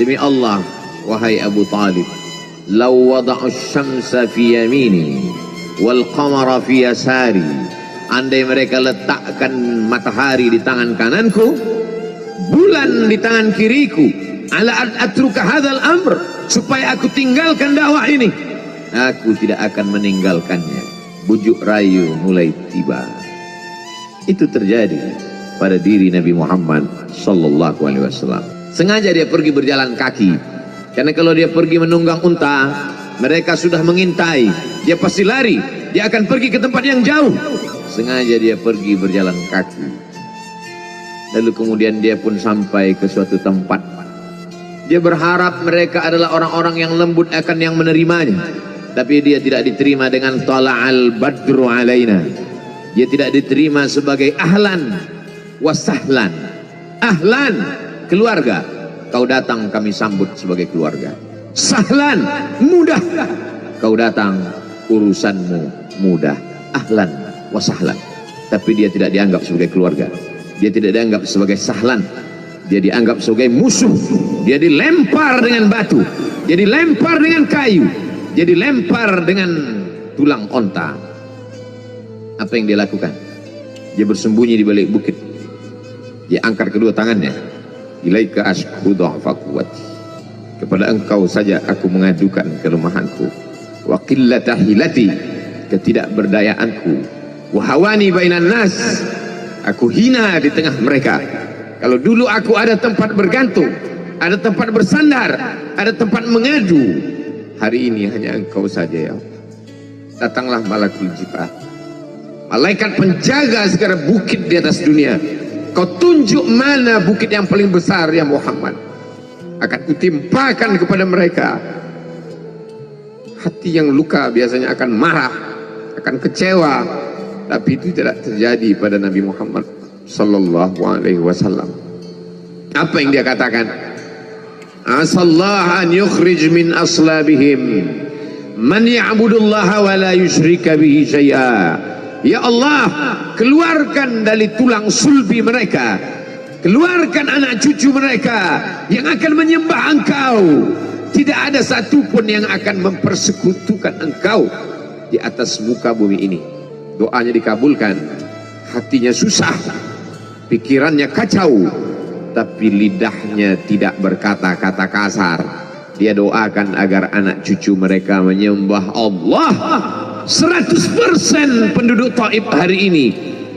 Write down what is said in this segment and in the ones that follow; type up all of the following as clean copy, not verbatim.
Demi Allah, wahai Abu Talib, law wada'u syamsa fi yamini wal qamara fi yasari, andai mereka letakkan matahari di tangan kananku, bulan di tangan kiriku, ala atruka hadzal amr, supaya aku tinggalkan dakwah ini, aku tidak akan meninggalkannya. Bujuk rayu mulai tiba. Itu terjadi pada diri Nabi Muhammad sallallahu alaihi wasallam. Sengaja dia pergi berjalan kaki, karena kalau dia pergi menunggang unta, mereka sudah mengintai, dia pasti lari, dia akan pergi ke tempat yang jauh. Sengaja dia pergi berjalan kaki. Lalu kemudian dia pun sampai ke suatu tempat. Dia berharap mereka adalah orang-orang yang lembut akan yang menerimanya, tapi dia tidak diterima dengan tala'al badru alaina. Dia tidak diterima sebagai ahlan wasahlan. Ahlan, keluarga, kau datang kami sambut sebagai keluarga. Sahlan, mudah, kau datang urusanmu mudah. Ahlan wasahlan. Tapi dia tidak dianggap sebagai keluarga, dia tidak dianggap sebagai sahlan, dia dianggap sebagai musuh. Dia dilempar dengan batu, dia dilempar dengan kayu, dia dilempar dengan tulang onta. Apa yang dia lakukan? Dia bersembunyi di balik bukit. Dia angkat kedua tangannya. Ilaika ashku dha'fa quwwati, kepada engkau saja aku mengadukan kelemahanku, wa qillata hilati, ketidakberdayaanku, wa hawani bainan nas, aku hina di tengah mereka. Kalau dulu aku ada tempat bergantung, ada tempat bersandar, ada tempat mengadu, hari ini hanya engkau saja ya. Datanglah malakul jibah, malaikat penjaga segala bukit di atas dunia. Kau tunjuk mana bukit yang paling besar ya Muhammad, akan kutimpakan kepada mereka. Hati yang luka biasanya akan marah, akan kecewa, tapi itu tidak terjadi pada Nabi Muhammad sallallahu alaihi wasallam. Apa yang dia katakan? Asallahu an yukhrij min aslabihim man ya'budullaha wa la yusyrika bihi syai'a. Ya Allah, keluarkan dari tulang sulbi mereka, keluarkan anak cucu mereka yang akan menyembah engkau. Tidak ada satupun yang akan mempersekutukan engkau di atas muka bumi ini. Doanya dikabulkan, hatinya susah, pikirannya kacau, tapi lidahnya tidak berkata-kata kasar. Dia doakan agar anak cucu mereka menyembah Allah. 100% penduduk Taif hari ini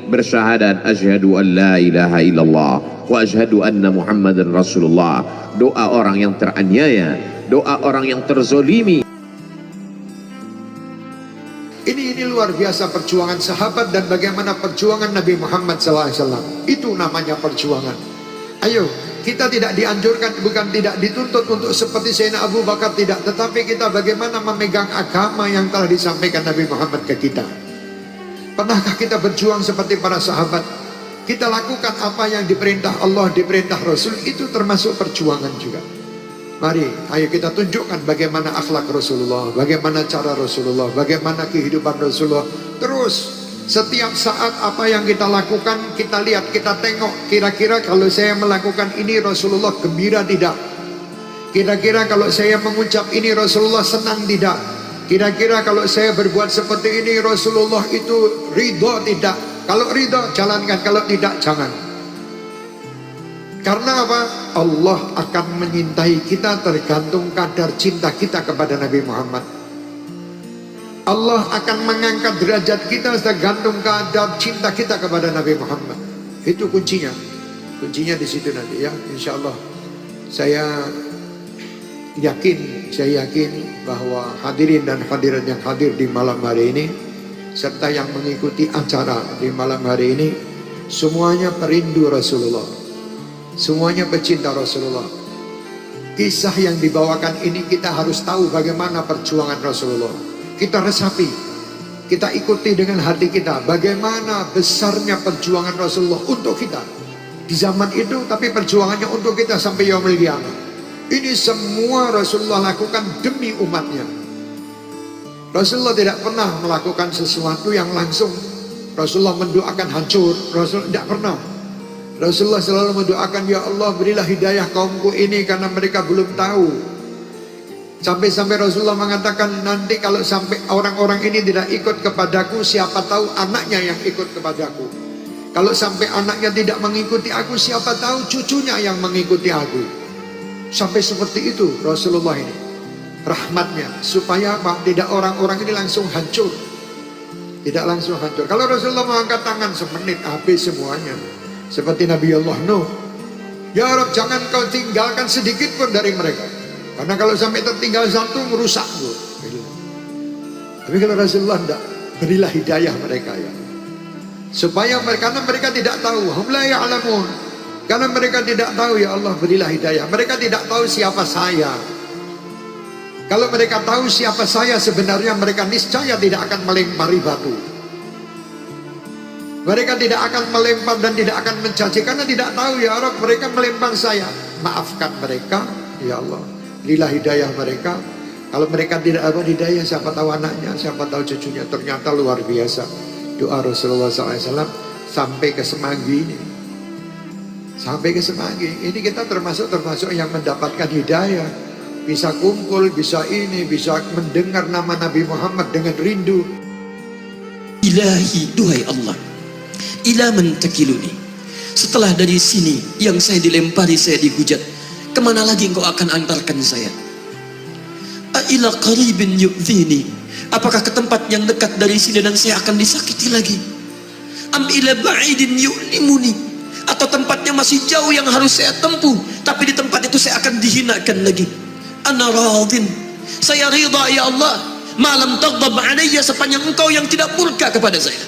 bersyahadat asyhadu an la ilaha illallah wa asyhadu anna Muhammadan Rasulullah. Doa orang yang teraniaya, doa orang yang terzolimi. Ini luar biasa perjuangan sahabat dan bagaimana perjuangan Nabi Muhammad SAW. Itu namanya perjuangan. Ayo, kita tidak dianjurkan, bukan tidak dituntut untuk seperti Sayyidina Abu Bakar, tidak. Tetapi kita bagaimana memegang agama yang telah disampaikan Nabi Muhammad ke kita. Pernahkah kita berjuang seperti para sahabat? Kita lakukan apa yang diperintah Allah, diperintah Rasul, itu termasuk perjuangan juga. Mari, ayo kita tunjukkan bagaimana akhlak Rasulullah, bagaimana cara Rasulullah, bagaimana kehidupan Rasulullah. Terus setiap saat apa yang kita lakukan, kita lihat, kita tengok, kira-kira kalau saya melakukan ini Rasulullah gembira tidak? Kira-kira kalau saya mengucap ini Rasulullah senang tidak? Kira-kira kalau saya berbuat seperti ini Rasulullah itu ridho tidak? Kalau ridho jalankan, kalau tidak jangan. Karena apa? Allah akan menyintai kita tergantung kadar cinta kita kepada Nabi Muhammad. Allah akan mengangkat derajat kita tergantung kadar cinta kita kepada Nabi Muhammad. Itu kuncinya. Kuncinya di situ nanti ya, insya Allah. Saya yakin bahwa hadirin dan hadirat yang hadir di malam hari ini, serta yang mengikuti acara di malam hari ini, semuanya perindu Rasulullah, semuanya pecinta Rasulullah. Kisah yang dibawakan ini kita harus tahu bagaimana perjuangan Rasulullah. Kita resapi, kita ikuti dengan hati kita bagaimana besarnya perjuangan Rasulullah untuk kita di zaman itu, tapi perjuangannya untuk kita sampai yaumil qiyamah. Ini semua Rasulullah lakukan demi umatnya. Rasulullah tidak pernah melakukan sesuatu yang langsung Rasulullah mendoakan hancur. Rasul tidak pernah. Rasulullah selalu mendoakan, ya Allah berilah hidayah kaumku ini karena mereka belum tahu. Sampai-sampai Rasulullah mengatakan, nanti kalau sampai orang-orang ini tidak ikut kepadaku, siapa tahu anaknya yang ikut kepadaku. Kalau sampai anaknya tidak mengikuti aku, siapa tahu cucunya yang mengikuti aku. Sampai seperti itu Rasulullah ini rahmatnya, supaya apa? Tidak orang-orang ini langsung hancur. Tidak langsung hancur. Kalau Rasulullah mengangkat tangan semenit habis semuanya. Seperti Nabi Allah Nuh, ya Rabb jangan kau tinggalkan sedikit pun dari mereka, karena kalau sampai tertinggal satu merusak. Tapi kalau Rasulullah tidak, berilah hidayah mereka ya, supaya mereka, karena mereka tidak tahu, hum la ya'lamun, karena mereka tidak tahu, ya Allah berilah hidayah. Mereka tidak tahu siapa saya. Kalau mereka tahu siapa saya, sebenarnya mereka niscaya tidak akan melempari batu. Mereka tidak akan melempar dan tidak akan mencaci, karena tidak tahu, ya Allah mereka melempar saya. Maafkan mereka ya Allah, berilah hidayah mereka. Kalau mereka tidak ada hidayah, siapa tahu anaknya, siapa tahu cucunya. Ternyata luar biasa doa Rasulullah SAW sampai ke Semanggi ini. Sampai ke Semanggi ini kita termasuk yang mendapatkan hidayah. Bisa kumpul, bisa ini, bisa mendengar nama Nabi Muhammad dengan rindu. Ilahi, duhai Allah, ila man takiluni. Setelah dari sini yang saya dilempari, saya dihujat, kemana lagi engkau akan antarkan saya? Ila qaribin yu'dhini, apakah ke tempat yang dekat dari sini dan saya akan disakiti lagi? Am ila ba'idin yu'limuni, atau tempatnya masih jauh yang harus saya tempuh, tapi di tempat itu saya akan dihinakan lagi. Ana radin, saya ridha ya Allah, malam taghdab alayya, sepanjang engkau yang tidak murka kepada saya.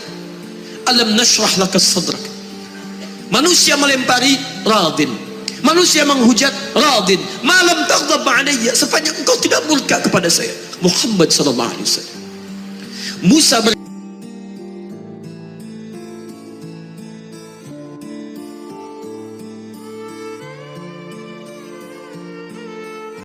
Alam nashrah laka sadrak. Manusia melempari, radin. Manusia menghujat, radin. Malam taghdab alayya, sepanjang engkau tidak murka kepada saya. Muhammad sallallahu alaihi wasallam. Musa